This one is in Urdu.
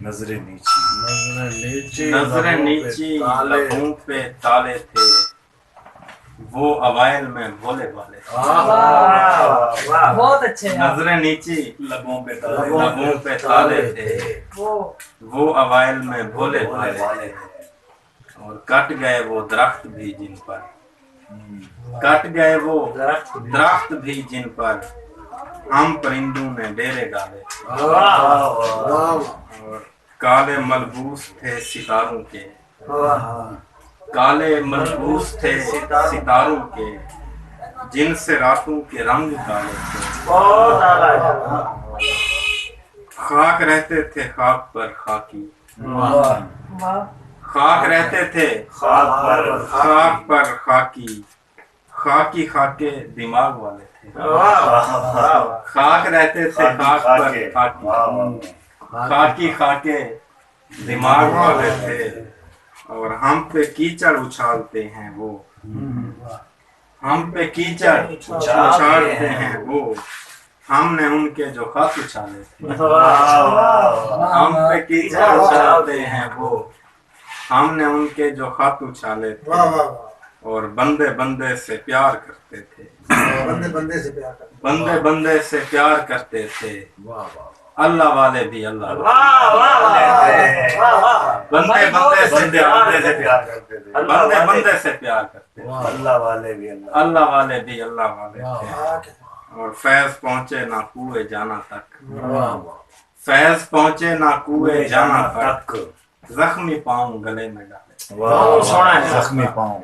نظریں نیچی نظریں نیچی لبوں پہ تالے تھے، وہ اوائل میں بھولے والے تھے۔ بہت اچھے نظریں نیچی لبوں پہ لبوں پہ تالے تھے، وہ اوائل میں بھولے والے تھے، اور کٹ گئے وہ درخت بھی جن پر، کٹ گئے وہ درخت بھی جن پر ہم پرندوں نے ڈیرے ڈالے تھے، اور کالے ملبوس تھے ستاروں کے، کالے ملبوس تھے ستاروں کے، جن سے راتوں کے رنگ کالے تھے، خاک رہتے تھے خاک پر خاکی، خاک رہتے تھے خاک پر خاکی، خاکی خاکے دماغ والے تھے، خاک رہتے تھے خاک پر خاکی، خاکی خاکے دماغ والے تھے، اور ہم پہ کیچڑ اچھالتے ہیں وہ، ہم پہ کیچڑ اچھالتے ہیں وہ، ہم نے ان کے جو خط اچھالے تھے، ہم پہ کیچڑ اچھالتے ہیں وہ، ہم نے ان کے جو خط اچھالے تھے، اور بندے بندے سے پیار کرتے تھے، بندے بندے سے پیار کرتے تھے، اللہ والے بھی اللہ بندے بندے سے پیار کرتے تھے، بندے بندے سے پیار کرتے تھے، اللہ والے بھی اللہ والے بھی اللہ والے تھے، اور فیض پہنچے نہ کوئے جانا تک، فیض پہنچے نہ کوئے جانا تک، زخمی پاؤں گلے میں ڈالے، زخمی پاؤں